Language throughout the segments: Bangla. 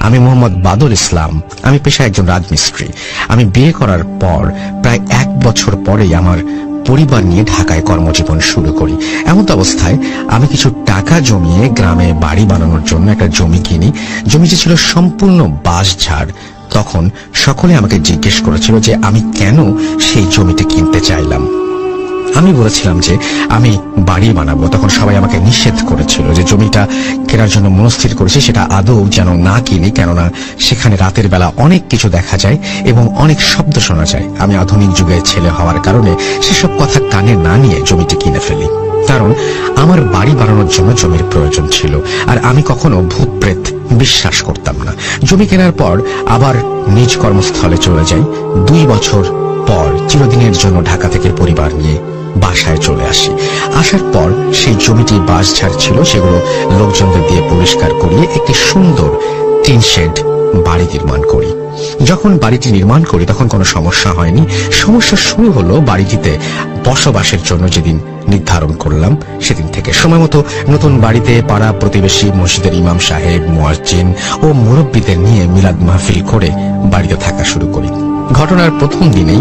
আমি মোহাম্মদ বাদল ইসলাম। আমি পেশায় একজন রাজমিস্ত্রি। আমি বিয়ে করার পর প্রায় 1 বছর পরেই আমার পরিবার নিয়ে ঢাকায় কর্মজীবন শুরু করি। এমন অবস্থায় আমি কিছু টাকা জমিয়ে গ্রামে বাড়ি বানানোর জন্য একটা জমি কিনি। জমিটি ছিল সম্পূর্ণ বাঁশঝাড়। তখন সকলে আমাকে জিজ্ঞেস করেছিল যে আমি কেন সেই জমিটি কিনতে চাইলাম। আমি বলেছিলাম যে আমি বাড়ি বানাবো। তখন সবাই আমাকে নিষেধ করেছিল যে জমিটা কেনার জন্য মনস্থির করেছি সেটা আদৌ যেন না কিনি, কেননা সেখানে রাতের বেলা অনেক কিছু দেখা যায় এবং অনেক শব্দ শোনা যায়। আমি আধুনিক যুগের ছেলে হওয়ার কারণে সেসব কথা কানে না নিয়ে জমিটি কিনে ফেলি, কারণ আমার বাড়ি বানানোর জন্য জমির প্রয়োজন ছিল। আর আমি কখনো ভূত প্রেত বিশ্বাস করতাম না। জমি কেনার পর আবার নিজ কর্মস্থলে চলে যাই। 2 বছর পর চিরদিনের জন্য ঢাকা থেকে পরিবার নিয়ে বাসায় চলে আসি। আসার পর সেই জমিটি বাঁশঝাড় ছিল, সেগুলো লোকজনদের দিয়ে পরিষ্কার করিয়ে একটি সুন্দর 3 শেড বাড়ি নির্মাণ করি। যখন বাড়িটি নির্মাণ করি তখন কোনো সমস্যা হয়নি। সমস্যা শুরু হলো বাড়িটিতে বসবাসের জন্য যেদিন নির্ধারণ করলাম সেদিন থেকে। সময় মতো নতুন বাড়িতে পাড়া প্রতিবেশী, মসজিদের ইমাম সাহেব, মুয়াজ্জিন ও মুরব্বীদের নিয়ে মিলাদ মাহফিল করে বাড়িতে থাকা শুরু করি। ঘটনার প্রথম দিনেই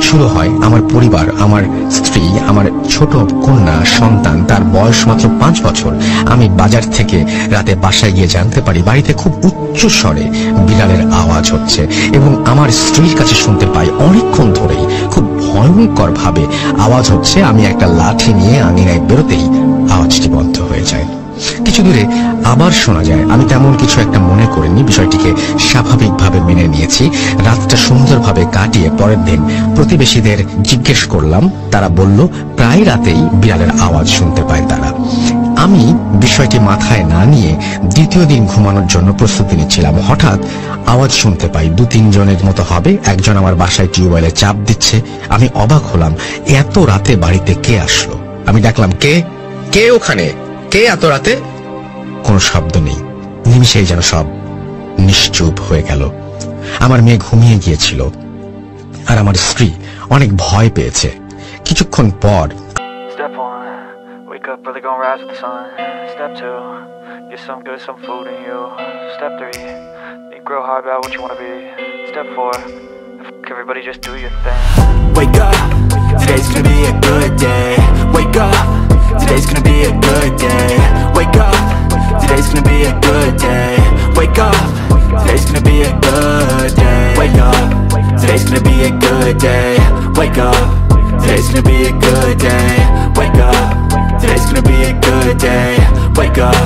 শুরু হয় আমার পরিবার, আমার স্ত্রী, আমার ছোট কন্যা সন্তান, তার বয়স মাত্র 5 বছর। আমি বাজার থেকে রাতে বাসায় গিয়ে জানতে পারি বাড়িতে খুব উচ্চ স্বরে বিড়ালের আওয়াজ হচ্ছে এবং আমার স্ত্রীর কাছে শুনতে পাই অনেকক্ষণ ধরেই খুব ভয়ঙ্কর ভাবে আওয়াজ হচ্ছে। আমি একটা লাঠি নিয়ে আঙিনায় বেরোতেই আওয়াজটি বন্ধ হয়ে যায়। কিছু দূরে আবার শোনা যায়। আমি তেমন কিছু একটা মনে করিনি, বিষয়টিকে স্বাভাবিকভাবে মেনে নিয়েছি। রাতটা সুন্দরভাবে কাটিয়ে পরের দিন প্রতিবেশীদের জিজ্ঞেস করলাম। তারা বলল প্রায় রাতেই বিড়ালের আওয়াজ শুনতে পায় তারা। আমি বিষয়টি মাথায় না নিয়ে দ্বিতীয় দিন ঘুমানোর জন্য প্রস্তুতি নিচ্ছিলাম। হঠাৎ আওয়াজ শুনতে পাই, 2-3 জনের মতো হবে। একজন আমার বাসায় টিউবওয়েলে চাপ দিচ্ছে। আমি অবাক হলাম, এত রাতে বাড়িতে কে আসলো? আমি ডাকলাম, কে কে ওখানে, কে এত রাতে? কোনো শব্দ নেই। নিমিষেই যেন সব নিশ্চুপ হয়ে গেল। আমার মেয়ে ঘুমিয়ে গিয়েছিল আর আমার স্ত্রী অনেক ভয় পেয়েছে। কিছুক্ষণ পর Step 1, wake up early, gonna rise with the sun. Step 2, get some good, some food in you. Step 3, think real hard about what you wanna be. Step 4, everybody just do your thing. Wake up, today's gonna be a good day. Wake up, today's gonna be a good day. Wake up, today's gonna be a good day. Wake up, today's gonna be a good day. Wake up, today's gonna be a good day. Wake up, today's gonna be a good day. Wake up, today's gonna be a good day. Wake up,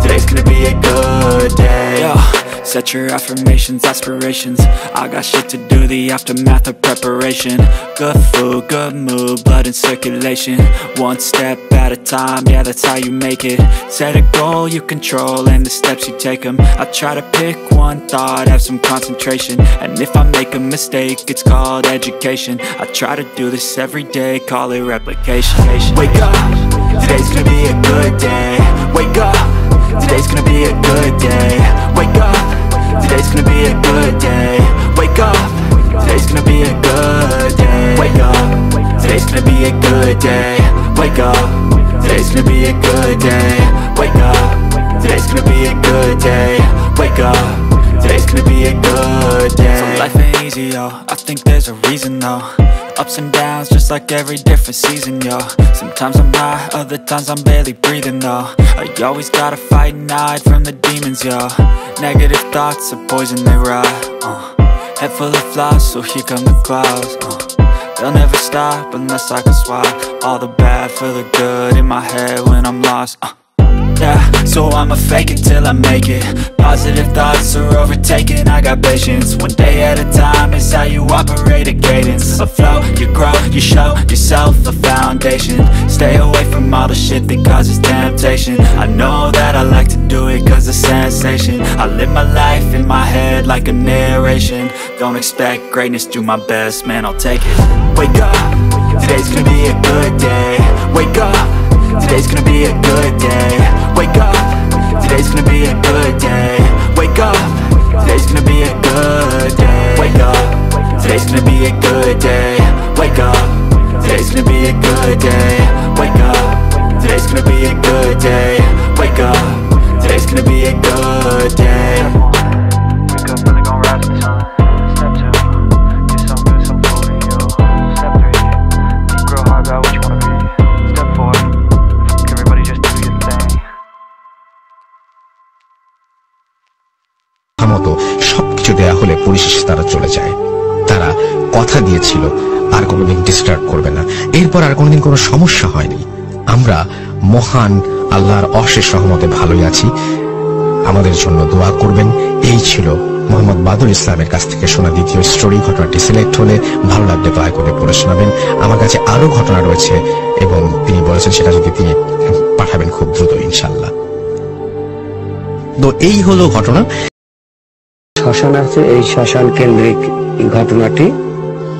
today's gonna be a good day. Yo, set your affirmations, aspirations. I got shit to do, the aftermath of preparation. Good food, good mood, blood in circulation. One step at a time, yeah, that's how you make it. Set a goal you control and the steps you take them. I try to pick one thought, have some concentration. And if I make a mistake, it's called education. I try to do this every day, call it replication. Wake up, today's gonna be a good day. Wake up, today's gonna be a good day. Wake up, today's gonna be a good day. Wake up, today's gonna be a good day. Wake up, today's gonna be a good day. Wake up, today's gonna be a good day. Wake up, today's gonna be a good day. Wake up, today's gonna be a good day. So life ain't easy, yo, I think there's a reason though. Ups and downs, just like every different season, yo. Sometimes I'm high, other times I'm barely breathing, though. I always gotta fight and hide from the demons, yo. Negative thoughts are poison, they rot. Head full of flies, so here come the clouds. They'll never stop unless I can swap all the bad for the good in my head when I'm lost. Yeah, so I'ma fake it till I make it. Positive thoughts are overtaken, I got patience. One day at a time is how you operate a cadence. A flow, you grow, you show yourself a foundation. Stay away from all the shit that causes temptation. I know that I like to do it cause it's sensation. I live my life in my head like a narration. Don't expect greatness, do my best, man, I'll take it. Wake up, today's gonna be a good day. Wake up, today's gonna be a good day. Wake up, today's gonna be a good day. Wake up, today's gonna be a good day. Wake up, today's gonna be a good day. Wake up, today's gonna be a good day. Wake up, today's gonna be a good day. Wake up, today's gonna be a good day. মতো সবকিছু দেয়া হলে পরিশেষে তারা চলে যায়। তারা কথা দিয়েছিল আর কোনোদিন ডিস্টার্ব করবে না। এরপর আর কোনোদিন কোনো সমস্যা হয়নি। আমরা মহান আল্লাহর অশেষ রহমতে ভালোই আছি। আমাদের জন্য দোয়া করবেন। এই ছিল মোহাম্মদ বাদুল ইসলামের কাছ থেকে শোনা দ্বিতীয় স্টোরি। ঘটনাটি সিলেক্ট হলে ভালো লাগলে দয়া করে পড়ে শোনাবেন। আমার কাছে আরো ঘটনা রয়েছে এবং তিনি বলেছেন সেটা যদি তিনি পাঠাবেন খুব দ্রুত ইনশাল্লাহ। তো এই হলো ঘটনা। শ্মশান আছে, এই শ্মশান কেন্দ্রিক ঘটনাটি।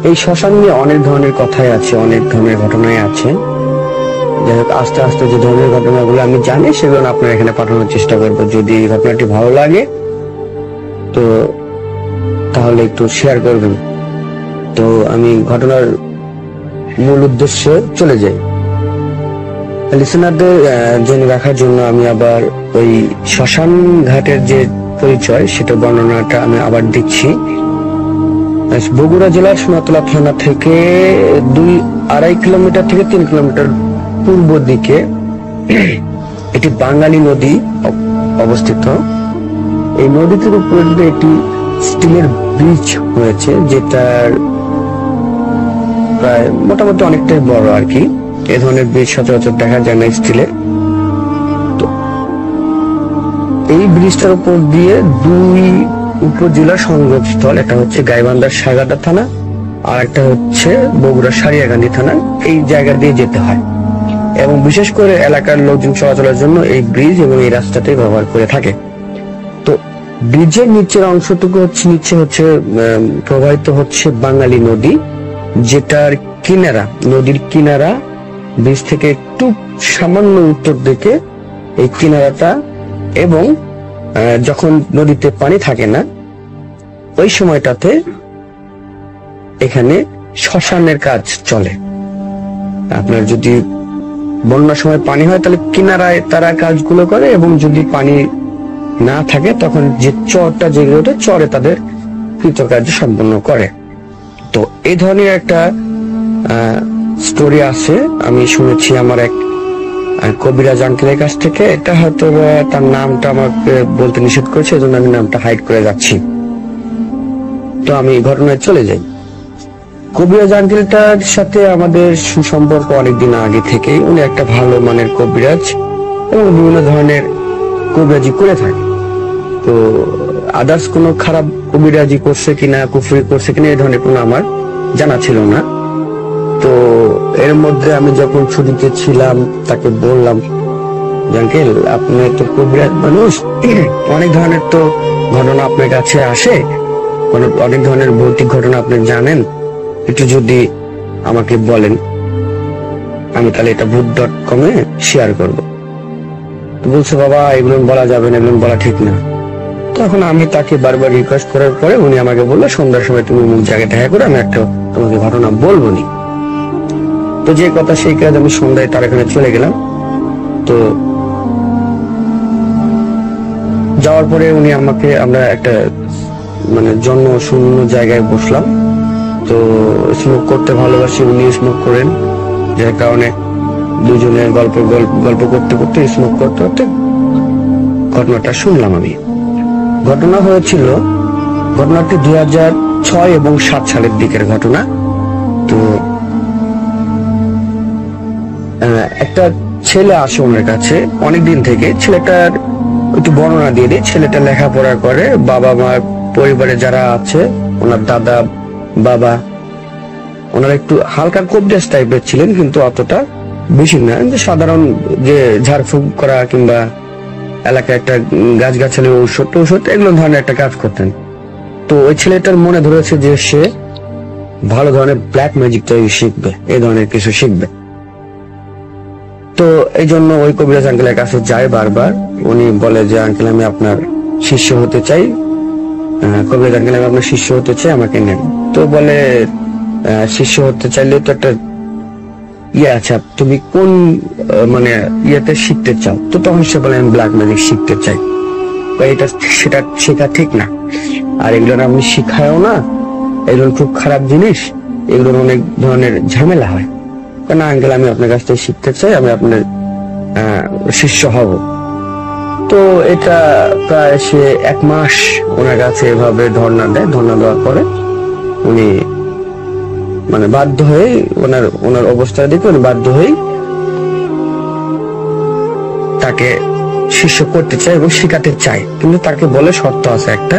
এই শ্মশান নিয়ে অনেক ধরনের কথাই আছে, অনেক ধরনের ঘটনাই আছে। যাই হোক, আস্তে আস্তে যে ধরনের ঘটনাগুলো আমি জানি সেগুলো আপনার এখানে পাঠানোর চেষ্টা করবো। যদি এই ঘটনাটি ভালো লাগে তো তাহলে একটু শেয়ার করবেন। তো আমি ঘটনার মূল উদ্দেশ্যে চলে যাই। লিসেনারদের জেনে রাখার জন্য আমি আবার ওই শ্মশান ঘাটের যে পরিচয় সেটা বর্ণনাটা আমি আবার দিচ্ছি। বগুড়া জেলার সোনাতলা থানা থেকে 2-2.5 কিলোমিটার থেকে 3 কিলোমিটার পূর্ব দিকে একটি বাঙালি নদী অবস্থিত। এই নদীটির উপর দিয়ে একটি স্টিলের ব্রিজ হয়েছে, যেটার প্রায় মোটামুটি অনেকটাই বড় আর কি। এ ধরনের ব্রিজ সচরাচর দেখা যায় না স্টিলের। তো এই ব্রিজটার উপর দিয়ে 2 উপজেলা সংযোগস্থল, একটা হচ্ছে গাইবান্ধার সাগাদা থানা আর একটা হচ্ছে বগুড়া সারিয়াকান্দি থানা, এই জায়গা দিয়ে যেতে হয়। এবং বিশেষ করে এলাকার লোকজন চলাচলের জন্য এই ব্রিজ এবং এই রাস্তাটাই ব্যবহার করে থাকে। তো ব্রিজের নিচের অংশটুকু নিচে হচ্ছে প্রবাহিত হচ্ছে বাঙালি নদী, যেটার কিনারা, নদীর কিনারা ব্রিজ থেকে একটু সামান্য উত্তর দিকে এই কিনারাটা। এবং যখন নদীতে পানি থাকে না ওই সময়টাতে এখানে শ্মশানের কাজ চলে। আপনার যদি বন্যার সময় পানি হয় তাহলে কিনারায় তারা কাজগুলো করে, এবং যদি পানি না থাকে তখন যে চরটা জেগে ওঠে চরে তাদের কৃতকার্য সম্পন্ন করে। তো এই ধরনের একটা স্টোরি আছে, আমি শুনেছি আমার এক কবিরাজ আঙ্কেলের কাছ থেকে। এটা হয়তো তার নামটা আমাকে বলতে নিষেধ করেছে, এজন্য আমি নামটা হাইড করে যাচ্ছি। তো আমি ঘটনায় চলে যাই। কবিরাজ আঙ্কেলটার সাথে আমাদের সুসম্পর্ক অনেকদিন আগে থেকেই। উনি একটা ভালো মানের কবিরাজ এবং বিভিন্ন ধরনের কবিরাজি করে থাকে। তো আদার্স কোনো খারাপ কবিরাজি করছে কিনা, কুফরি করছে কিনা এই ধরনের কোনো আমার জানা ছিল না। তো এর মধ্যে আমি যখন ছুটিতে ছিলাম তাকে বললাম, আঙ্কেল আপনি তো কবিরাজ মানুষ, অনেক ধরনের তো ঘটনা আপনার কাছে আসে, অনেক ধরনের ভৌতিক ঘটনা আপনি জানেন, একটু যদি আমাকে বলেন আমি তাহলে এটা ভূত.com এ শেয়ার করবো। বলছে বাবা এগুলো বলা যাবে না, এগুলো বলা ঠিক না। তখন আমি তাকে বারবার রিকোয়েস্ট করার পরে উনি আমাকে বললো সন্ধ্যার সময় তুমি মুখ জায়গায় দেখা করে আমি একটা তোমাকে ঘটনা বলবো নি। তো যে কথা সেই কাজ, আমি সন্ধ্যায় তার এখানে চলে গেলাম। তো যাওয়ার পরে উনি আমাকে, আমরা একটা মানে জনশূন্য জায়গায় বসলাম। তো স্মোক করতে ভালোবাসি, উনি স্মোক করেন, যার কারণে দুজনে গল্প করতে করতে স্মোক করতে করতে ঘটনাটা শুনলাম আমি। ঘটনা হয়েছিল, ঘটনাটি 2006 এবং 2007 সালের দিকের ঘটনা। তো একটা ছেলে আসে ওনার কাছে অনেকদিন থেকে। ছেলেটার একটু বর্ণনা দিয়ে দিই। ছেলেটা লেখাপড়া করে, বাবা মা পরিবারে যারা আছে, ওনার দাদা বাবা ওনারা একটু হালকা কবডেস টাইপের ছিলেন, কিন্তু অতটা বেশি না, সাধারণ যে ঝাড়ফুঁক করা কিংবা এলাকায় একটা গাছগাছালি ঔষধ এগুলো ধরনের একটা কাজ করতেন। তো ওই ছেলেটার মনে ধরেছে যে সে ভালো ধরনের ব্ল্যাক ম্যাজিকটা শিখবে, এই ধরনের কিছু শিখবে। তো এই জন্য ওই কবিরাজ আঙ্কেলের কাছে যায় বারবার। উনি বলে যে আঙ্কেল আমি আপনার শিষ্য হতে চাই, কবিরাজ আঙ্কেল আমি আপনার শিষ্য হতে চাই, আমাকে নেন। তো বলে শিষ্য হতে চাইলে তো একটা ইয়ে আছে, তুমি কোন মানে ইয়েতে শিখতে চাও? তো তখন সে বলে আমি ব্ল্যাক ম্যাজিক শিখতে চাই। এটা সেটা শেখা ঠিক না, আর এগুলো আপনি শিখায়ও না, এগুলো খুব খারাপ জিনিস, এগুলোর অনেক ধরনের ঝামেলা হয়। না আঙ্কেল আমি আপনার কাছ থেকে শিখতে চাই, আমি আপনার শিষ্য হব। তো এটা প্রায় সে 1 মাস ওনার কাছে এভাবে ধর্ণা দেয়। ধর্ণা দেওয়ার পরে উনি মানে বাধ্য হয়ে ওনার অবস্থা দেখে উনি বাধ্য হয়ে তাকে শিষ্য করতে চায় এবং শিখাতে চায়, কিন্তু তাকে বলে শর্ত আছে একটা।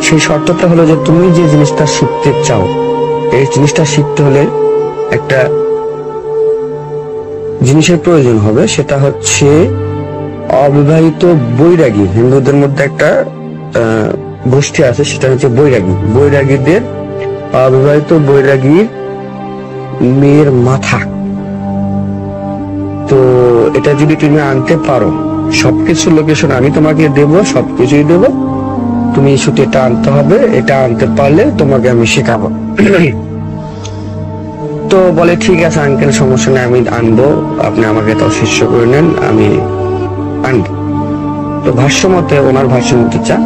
সেই শর্তটা হলো যে তুমি যে জিনিসটা শিখতে চাও, এই জিনিসটা শিখতে হলে একটা জিনিসের প্রয়োজন হবে, সেটা হচ্ছে অবিবাহিত বৈরাগী। হিন্দুদের মধ্যে একটা গোষ্ঠী আছে, সেটা হচ্ছে বৈরাগী। বৈরাগীদের অবিবাহিত বৈরাগীর মেয়ের মাথা। তো এটা যদি তুমি আনতে পারো, সবকিছু লোকেশন আমি তোমাকে দেব, সবকিছুই দেব, তুমি শুধু এটা আনতে হবে। এটা আনতে পারলে তোমাকে আমি শেখাবো। তো বলে ঠিক আছে আঙ্কেল, সমস্যা নেই, আমি আনবো, আপনি আমাকে তো শিষ্য করে নেন, আমি আনবো। তো ভাষ্য মতে ওনার ভাষ্য নিতে চান।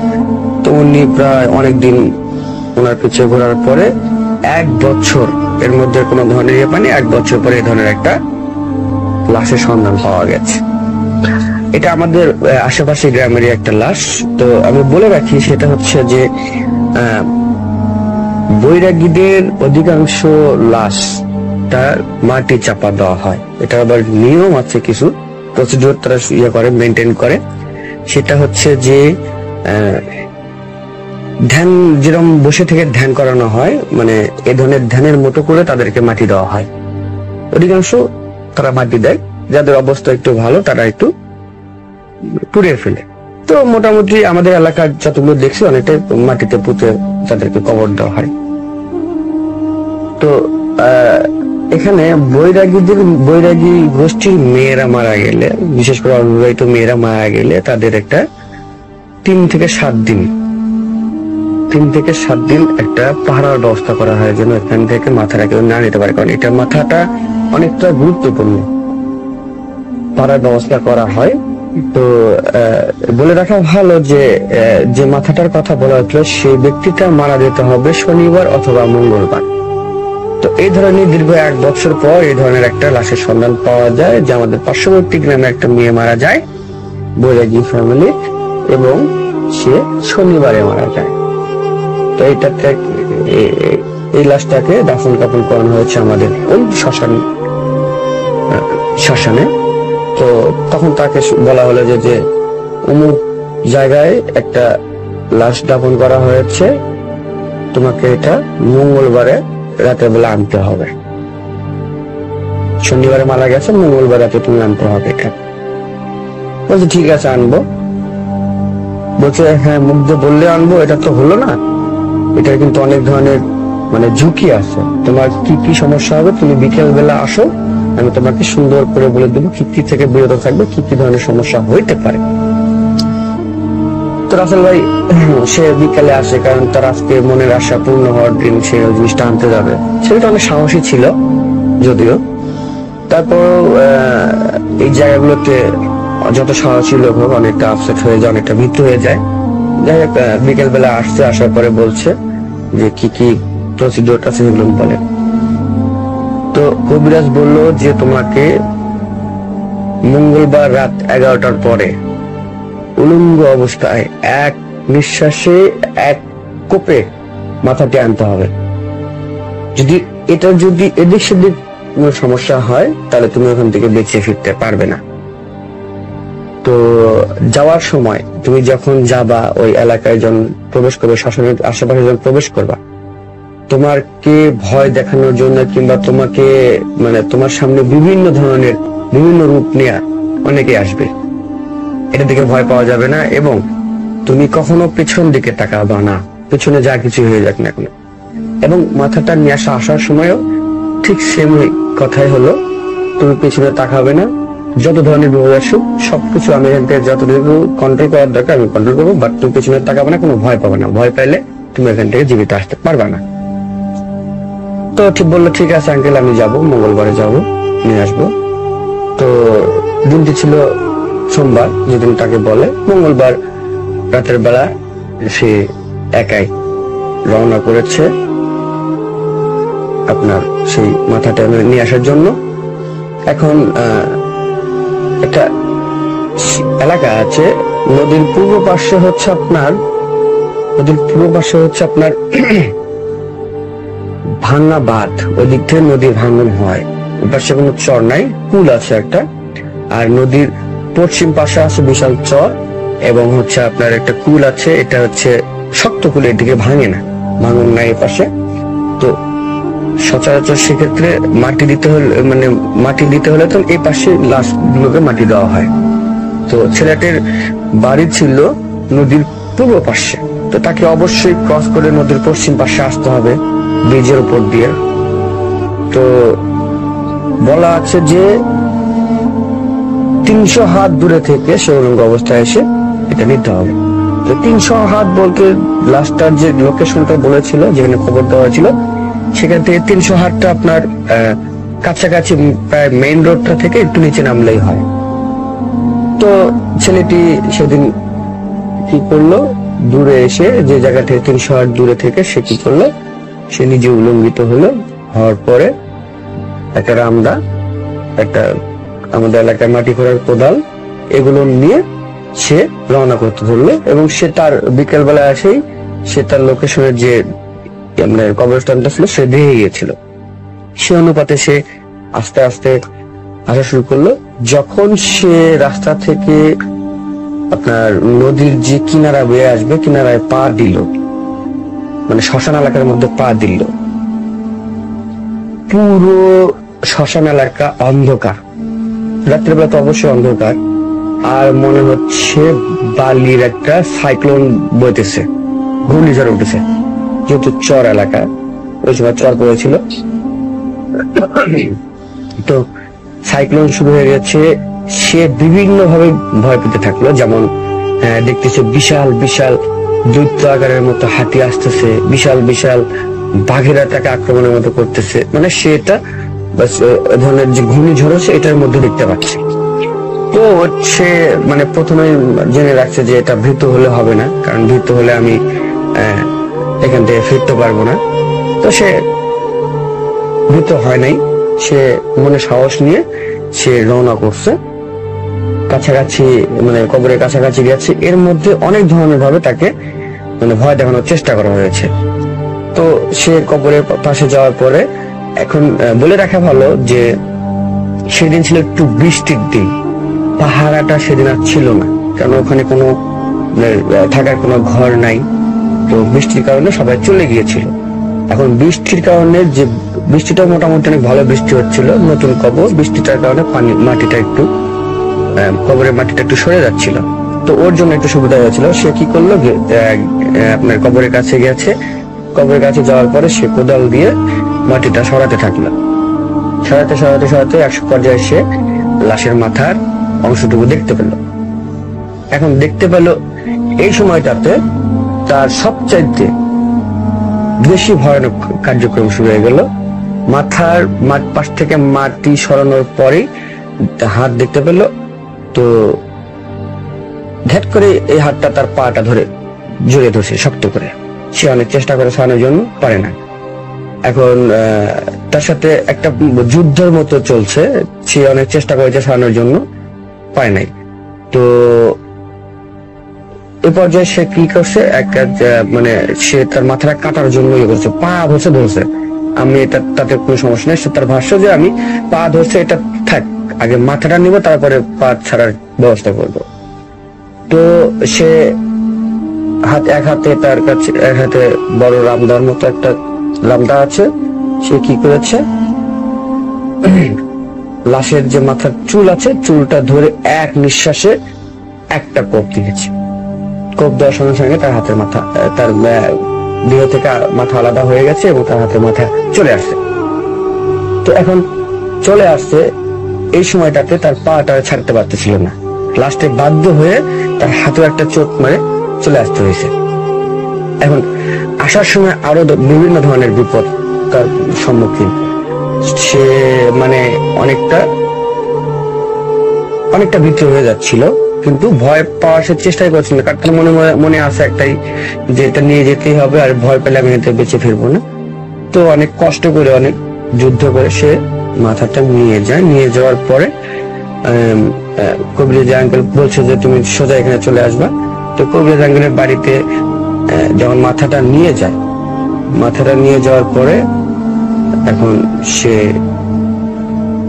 তো উনি প্রায় অনেকদিন ওনার পিছিয়ে ঘোরার পরে 1 বছর, এর মধ্যে কোনো ধরনের ইয়ে পানি, 1 বছর পরে এই ধরনের একটা লাশের সন্ধান পাওয়া গেছে। এটা আমাদের আশেপাশে গ্রামেরই একটা লাশ। তো আমি বলে রাখি, সেটা হচ্ছে যে বৈরাগীদের অধিকাংশ লাশ তার মাটি চাপা দেওয়া হয়। এটা আবার নিয়ম আছে, কিছু প্রসিডিওর তারা ইয়ে করে, মেনটেন করে। সেটা হচ্ছে যে ধ্যান, যেরকম বসে থেকে ধ্যান করানো হয়, মানে এ ধরনের ধ্যানের মতো করে তাদেরকে মাটি দেওয়া হয়। অধিকাংশ তারা মাটি দেয়, যাদের অবস্থা একটু ভালো তারা একটু পুড়িয়ে ফেলে। তো মোটামুটি আমাদের এলাকার যতগুলো দেখছি অনেকটাই মাটিতে পুঁতে তাদেরকে কবর দেওয়া হয়। তো এখানে বৈরাগী গোষ্ঠীর মেয়েরা মারা গেলে, বিশেষ করে অবিবাহিত মেয়েরা মারা গেলে, তাদের একটা 3 থেকে 7 দিন একটা পাহারার ব্যবস্থা করা হয়, যেন এখান থেকে মাথাটা কেউ না নিতে পারে, কারণ এটা মাথাটা অনেকটা গুরুত্বপূর্ণ। পাহারার ব্যবস্থা করা হয়। তো বলে রাখা ভালো যে মাথাটার কথা বলা হচ্ছিল, সেই ব্যক্তিটা মারা যেতে হবে শনিবার অথবা মঙ্গলবার। তো এই ধরনের দীর্ঘ 1 বছর পর এই ধরনের একটা লাশের সন্ধান পাওয়া যায়, যে আমাদের পার্শ্ববর্তী গ্রামে একটা মেয়ে মারা যায়, বৈরাগী ফ্যামিলি, এবং সে শনিবারে মারা যায়। তো এই লাশটাকে দাফন কাফন করানো হয়েছে আমাদের ওই শ্মশানে। তো তখন তাকে বলা হলো যে অমুক জায়গায় একটা লাশ দাফন করা হয়েছে, তোমাকে এটা মঙ্গলবারে রাতের বেলা আনতে হবে। শনিবারে মারা গেছে, মঙ্গলবার রাতে তুমি আনতে হবে এটা। বলছে ঠিক আছে আনবো। বলছে হ্যাঁ, মুখ দিয়ে বললে আনবো, এটা তো হলো না, এটার কিন্তু অনেক ধরনের মানে ঝুঁকি আছে, তোমার কি কি সমস্যা হবে, তুমি বিকেল বেলা আসো, আমি তোমাকে সুন্দর করে বলে দেবো কি কি থেকে বিরত থাকবে, কি কি ধরনের সমস্যা হইতে পারে। তো রাসেল ভাই সে বিকালে আসে, কারণ তার আজকে মনের আশা পূর্ণ হওয়ার দিন, সে জিনিসটা আনতে যাবে। সেটা অনেক সাহসী ছিল যদিও, তারপর এই জায়গাগুলোতে যত সাহসী লোক হোক অনেকটা আপসেট হয়ে যায়, অনেকটা মৃত্যু হয়ে যায়। যাই হোক, বিকেল বেলা আসছে, আসার পরে বলছে যে কি কি প্রসিডিওর আছে সেগুলো বলে। তো কবিরাজ বললো যে তোমাকে মঙ্গলবার রাত 11টার পরে উলঙ্গ অবস্থায় 1 নিঃশ্বাসে 1 কোপে মাথাটি আনতে হবে। যদি এদিক সেদিক কোনো সমস্যা হয়, তাহলে তুমি ওখান থেকে বেঁচে ফিরতে পারবে না। তো যাওয়ার সময় তুমি যখন যাবা, ওই এলাকায় যখন প্রবেশ করবে, শ্মশানের আশেপাশে যখন প্রবেশ করবা, তোমাকে ভয় দেখানোর জন্য কিংবা তোমাকে মানে তোমার সামনে বিভিন্ন ধরনের বিভিন্ন রূপ নিয়ে অনেকে আসবে, এটা দেখে ভয় পাওয়া যাবে না। এবং তুমি কখনো পেছন দিকে তাকাবা না, পেছনে যা কিছু হয়ে যাক না কেন। এবং মাথাটা নিয়ে আসার সময়ও ঠিক সেম কথাই হলো, তুমি পেছনে তাকাবে না, যত ধরনের বিপদ আসুক সবকিছু আমি এখান থেকে যতটুকু কন্ট্রোল করার দরকার আমি কন্ট্রোল করবো, বাট তুমি পেছনে তাকাবে না, কোনো ভয় পাবে না, ভয় পাইলে তুমি এখান থেকে জীবিত আসতে পারবে না। তো ঠিক বললো ঠিক আছে আঙ্কেল, আমি যাব, মঙ্গলবারে যাব, নিয়ে আসবো। তো দিনটি ছিল সোমবার, যেদিন তাকে বলে। মঙ্গলবার রাতের বেলা সে একাই রওনা করেছে আপনার সেই মাথাটা নিয়ে আসার জন্য। এখন একটা এলাকা আছে, নদীর পূর্ব পাশে হচ্ছে আপনার ভাঙ্গা বাঁধ, ওই দিক থেকে নদীর ভাঙ্গন হয়। ওই পাশে কোনো চর নাই, কুল আছে একটা। আর নদীর পশ্চিম পাশে আছে বিশাল চর এবং হচ্ছে আপনার একটা কুল আছে, এটা হচ্ছে শক্ত কুল, এর দিকে ভাঙে না, ভাঙন নাই এ পাশে। তো সচরাচর সেক্ষেত্রে মাটি দিতে হলে তো এই পাশে লাশ গুলোকে মাটি দেওয়া হয়। তো ছেলেটির বাড়ি ছিল নদীর পূর্ব পাশে, তো তাকে অবশ্যই ক্রস করে নদীর পশ্চিম পাশে আসতে হবে ব্রিজের উপর দিয়ে। তো বলা আছে যে 300 হাত দূরে থেকে সে উলঙ্গ অবস্থায় এসে এটা নিতে হবে। তো 300 হাত বলতে লাস্টার যে লোকেশনটা বলেছিল, যেখানে খবর দেওয়া হয়েছিল, সেখান থেকে 300 হাতটা আপনার কাছাকাছি, প্রায় মেইন রোডটা থেকে একটু নিচে নামলেই হয়। তো ছেলেটি সেদিন কি করলো, দূরে এসে যে জায়গা থেকে 300 হাত দূরে থেকে সে কি করলো, সে নিজে উলঙ্গিত হওয়ার পরে একটা রামদা, একটা আমাদের এলাকায় মাটি খোঁড়ার কোদাল, এগুলো নিয়ে সে রওনা করতে ধরলো। এবং সে তার বিকেল বেলায় আসেই সে তার লোকেশনের যে কবরস্থানটা ছিল সে দিয়ে গিয়েছিল। সে অনুপাতে সে আস্তে আস্তে আসা শুরু করলো। যখন সে রাস্তা থেকে আপনার নদীর যে কিনারা বেয়ে আসবে, কিনারায় পা দিল, মানে শ্মশান এলাকার মধ্যে পা দিল, পুরো শ্মশান এলাকা অন্ধকার, রাত্রিবেলা তো অবশ্যই অন্ধকার। আর মনে হচ্ছে বালির একটা সাইক্লোন বইতেছে, ঘূর্ণিঝড় উঠেছে, যেহেতু চর এলাকা, ওই সময় চর পড়েছিল। তো সাইক্লোন শুরু হয়ে গেছে। সে বিভিন্ন ভাবে ভয় পেতে থাকলো, যেমন দেখতেছে বিশাল বিশাল দৈত্য আকারের মতো হাতি আসতেছে, বিশাল বিশাল বাঘেরা তাকে আক্রমণের মতো করতেছে। মানে সে এটা ধরনের যে ঘূর্ণিঝড় আছে এটার মধ্যে দেখতে পাচ্ছে। তো সে মানে প্রথমে জেনে রাখছে যে এটা ভীত হলে হবে না, কারণ ভীত হলে আমি এখান থেকে ফিরতে পারবো না। তো সে ভীত হয় নাই, সে মনে সাহস নিয়ে সে রওনা করছে, কাছাকাছি মানে কবরের কাছাকাছি গেছে। এর মধ্যে অনেক ধরনের ভাবে তাকে মানে ভয় দেখানোর চেষ্টা করা হয়েছে। তো সে কবরের পাশে যাওয়ার পরে, এখন বলে রাখা ভালো যে সেদিন ছিল একটু বৃষ্টির দিন, পাহারাটা সেদিন আর ছিল না, কারণ ওখানে কোনো থাকার কোনো ঘর নাই। তো বৃষ্টির কারণে সবাই চলে গিয়েছিল। এখন বৃষ্টির কারণে, যে বৃষ্টিটা মোটামুটি অনেক ভালো বৃষ্টি হচ্ছিল, নতুন কবর, বৃষ্টিটার কারণে কবরের মাটিটা একটু সরে যাচ্ছিল। তো ওর জন্য একটু সুবিধা হয়েছিল। সে কি করলো, আপনার কবরের কাছে গেছে, কবরের কাছে যাওয়ার পরে সে কোদাল দিয়ে মাটিটা সরাতে থাকলো। সরাতে এক পর্যায়ে সে লাশের মাথার অংশটুকু দেখতে পেল। এখন দেখতে পেল এই সময়টাতে তার সবচাইতে বেশি ভয়ানক কার্যক্রম শুরু হয়ে গেল। মাথার পাশ থেকে মাটি সরানোর পরে হাত দেখতে পেল। তো ধ্যাট করে এই হাতটা তার পাটা ধরে জড়িয়ে ধরছে শক্ত করে। সে অনেক চেষ্টা করে সরানোর জন্য, পারে না। এখন তার সাথে একটা যুদ্ধের মতো চলছে, সে অনেক চেষ্টা করেছে সরানোর জন্য, পায় নাই। তো এ পর্যায়ে সে কি করছে, মানে সে তার মাথাটা কাটার জন্য ইয়ে করছে, পা ধরছে। আমি এটা, তাতে কোনো সমস্যা নেই। সে তার ভাষ্য যে আমি পা ধরছে, এটা থাক, আগে মাথাটা নিব, তারপরে পা ছাড়ার ব্যবস্থা করব। তো সে এক হাতে তার কাছে, এক হাতে বড় রামদার মতো একটা রামদা আছে, সে কি করেছে, লাশের যে মাথার চুল আছে, চুলটা ধরে এক নিঃশ্বাসে একটা কোপ দিয়েছে। কোপ দেওয়ার সঙ্গে সঙ্গে তার হাতের মাথা, তার দেহ থেকে মাথা আলাদা হয়ে গেছে এবং তার হাতের মাথা চলে আসছে। তো এখন চলে আসছে, এই সময়টাতে তার পাটা ছাড়তে পারতেছিল না, লাস্টে বাধ্য হয়ে তার হাতে একটা চোট মারে চলে আসতে হয়েছে। এখন আসার সময় আরো বিভিন্ন ধরনের বিপদ তার সম্মুখীন। সে মানে অনেকটা ভীত হয়ে যাচ্ছিল, কিন্তু ভয় পাওয়ার সে চেষ্টাই করছিল না, কারণ তার মনে আছে একটাই, যে এটা নিয়ে যেতেই হবে, আর ভয় পেলে আমি এতে বেঁচে ফিরবো না। তো অনেক কষ্ট করে, অনেক যুদ্ধ করে সে মাথাটা নিয়ে যায়। নিয়ে যাওয়ার পরে কবিরাজ আঙ্কেল বলছে যে তুমি সোজা এখানে চলে আসবা। তো কবিরাজ আঙ্কেলের বাড়িতে যখন মাথাটা নিয়ে যাওয়ার পরে এখন সে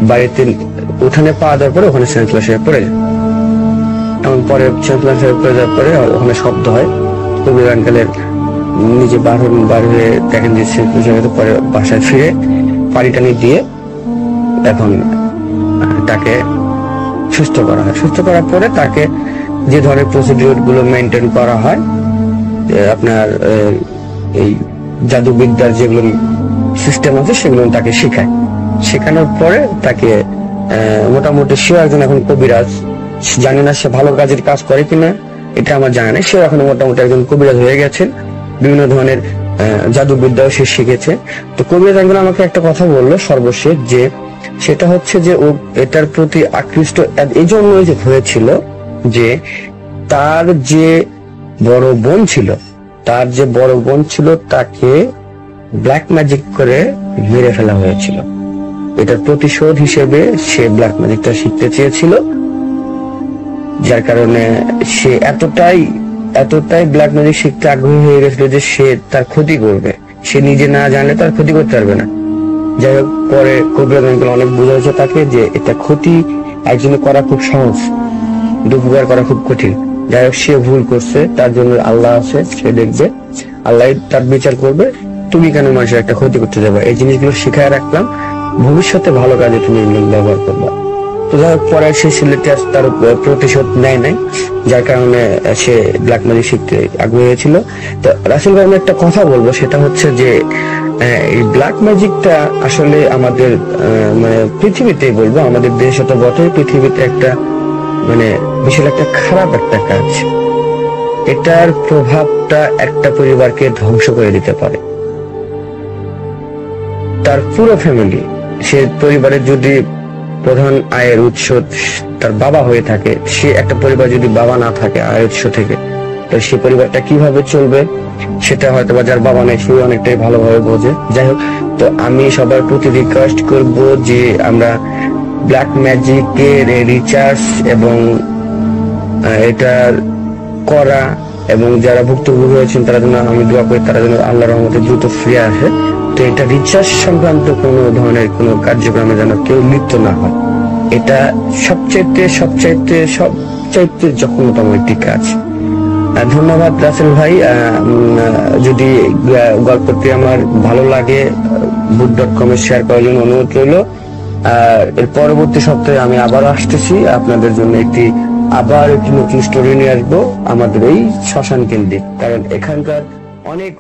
বাড়িতে উঠানে পা দেওয়ার পরে ওখানে সেন্সলেস হয়ে পড়ে যায়। এমন পরে সেন্সলেস হয়ে পড়ে যাওয়ার পরে ওখানে শব্দ হয়। কবিরাজ আঙ্কেলের নিজে বার হয়ে দেখেন যে সেন্সলেস হয়ে গেছে। পরে বাসায় ফিরে পানি টানি দিয়ে এখন তাকে সুস্থ করা হয়। সুস্থ করার পরে তাকে যে ধরনের প্রসিডিউর গুলো মেনটেন করা হয়, আপনার এই জাদুবিদ্যার যেগুলো সিস্টেম আছে সেগুলো তাকে শেখানোর পরে তাকে মোটামুটি সেও একজন এখন কবিরাজ। জানি না সে ভালো কাজের কাজ করে কিনা, এটা আমার জানা নেই। সেও এখন মোটামুটি একজন কবিরাজ হয়ে গেছেন, বিভিন্ন ধরনের জাদুবিদ্যাও সে শিখেছে। তো কবিরাজ আঙ্কেল আমাকে একটা কথা বললো সর্বশেষ, যে সেটা হচ্ছে যে ও এটার প্রতি আকৃষ্ট এই জন্য হয়েছিল যে তার যে বড় বোন ছিল তাকে ব্ল্যাক ম্যাজিক করে মেরে ফেলা হয়েছিল। এটার প্রতিশোধ হিসেবে সে ব্ল্যাক ম্যাজিকটা শিখতে চেয়েছিল, যার কারণে সে এতটাই ব্ল্যাক ম্যাজিক শিখতে আগ্রহী হয়ে গেছিল যে সে তার ক্ষতি করবে। সে নিজে না জানলে তার ক্ষতি করতে পারবে না। যাই হোক, পরে কবিরাজ আঙ্কেল অনেক বোঝাচ্ছে তাকে যে এটা ক্ষতি একজনে করা খুব সহজ, দুপুর করা খুব কঠিন। যাই হোক, সে ভুল করছে, তার জন্য আল্লাহ আছে, সে দেখবে, আল্লাহ তার বিচার করবে। তুমি কেন মানুষের একটা ক্ষতি করতে যাবে? এই জিনিসগুলো শিখায় রাখলাম, ভবিষ্যতে ভালো কাজে তুমি এগুলো ব্যবহার করবা। তো যাই হোক, পরে সে ছেলেটি তার প্রতিশোধ নেয় নাই, যার কারণে সে ব্ল্যাক ম্যাজিক শিখতে আগ্রহী হয়েছিল। তো রাসেল ভাই, আমি একটা কথা বলবো, সেটা হচ্ছে যে এই ব্ল্যাক ম্যাজিকটা আসলে আমাদের মানে পৃথিবীতেই বলবো, আমাদের দেশে তো বটেই, পৃথিবীতে একটা মানে বিশাল একটা খারাপ একটা কাজ। এটার প্রভাবটা একটা পরিবারকে ধ্বংস করে দিতে পারে, তার পুরো ফ্যামিলি। সে পরিবারের যদি প্রধান আয়ের উৎস তার বাবা হয়ে থাকে, সে একটা পরিবার যদি বাবা না থাকে আয়ের উৎস থেকে, তো সে পরিবারটা কিভাবে চলবে সেটা হয়তো বা যার বাবা নেই সে অনেকটাই ভালোভাবে বোঝে। যাই হোক, তো আমি সবার প্রতি রিকোয়েস্ট করব যে আমরা ব্ল্যাক ম্যাজিকের রিসার্চ এবং এটার করা এবং যারা ভুক্তভোগী হয়েছেন তারা যেন, আমি দোয়া করি তারা যেন আল্লাহর রহমতে দ্রুত ফিরে আসে। তো এটা রিসার্চ সংক্রান্ত কোনো ধরনের কোনো কার্যক্রমে যেন কেউ লিপ্ত না হয়। এটা সবচাইতে জঘন্যতম একটি কাজ। ধন্যবাদ রাসেল ভাই। যদি গল্পটি আমার ভালো লাগে book.com শেয়ার করার জন্য অনুরোধ রইল। এর পরবর্তী সপ্তাহে আমি আবার আসতেছি আপনাদের জন্য একটি নতুন স্টোরি নিয়ে আসবো আমাদের এই শ্মশান কেন্দ্রিক, কারণ এখানকার অনেক